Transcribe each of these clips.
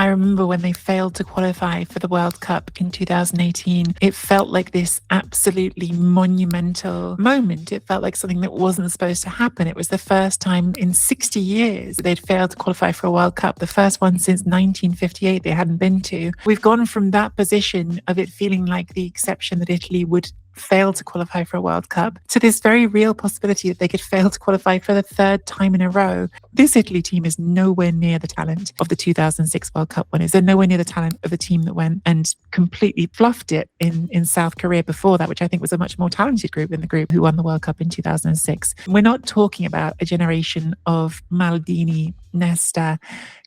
remember when they failed to qualify for the World Cup in 2018, it felt like this absolutely monumental moment. It felt like something that wasn't supposed to happen. It was the first time in 60 years they'd failed to qualify for a World Cup, the first one since 1958 they hadn't been to. We've gone from that position of it feeling like the exception that Italy would fail to qualify for a World Cup to this very real possibility that they could fail to qualify for the third time in a row. This Italy team is nowhere near the talent of the 2006 World Cup winners. They're nowhere near the talent of the team that went and completely fluffed it in South Korea before that, which I think was a much more talented group than the group who won the World Cup in 2006. We're not talking about a generation of Maldini, Nesta,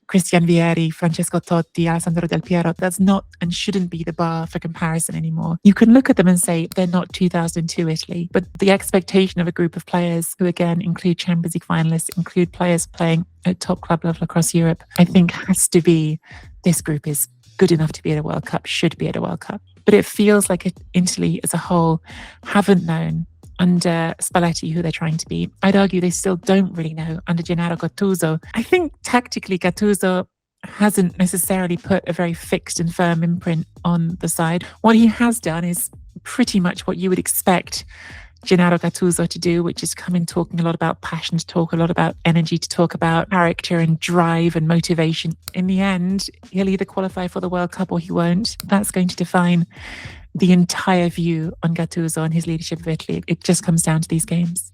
Christian Vieri, Francesco Totti, Alessandro Del Piero. That's not and shouldn't be the bar for comparison anymore. You can look at them and say they're not 2002 Italy, but the expectation of a group of players who, again, include Champions League finalists, include players playing at top club level across Europe, I think has to be this group is good enough to be at a World Cup, should be at a World Cup. But it feels like Italy as a whole haven't known under Spalletti who they're trying to be. I'd argue they still don't really know under Gennaro Gattuso. I think tactically Gattuso hasn't necessarily put a very fixed and firm imprint on the side. What he has done is pretty much what you would expect Gennaro Gattuso to do, which is come in talking a lot about passion, to talk a lot about energy, to talk about character and drive and motivation. In the end, he'll either qualify for the World Cup or he won't. That's going to define the entire view on Gattuso and his leadership of Italy. It just comes down to these games.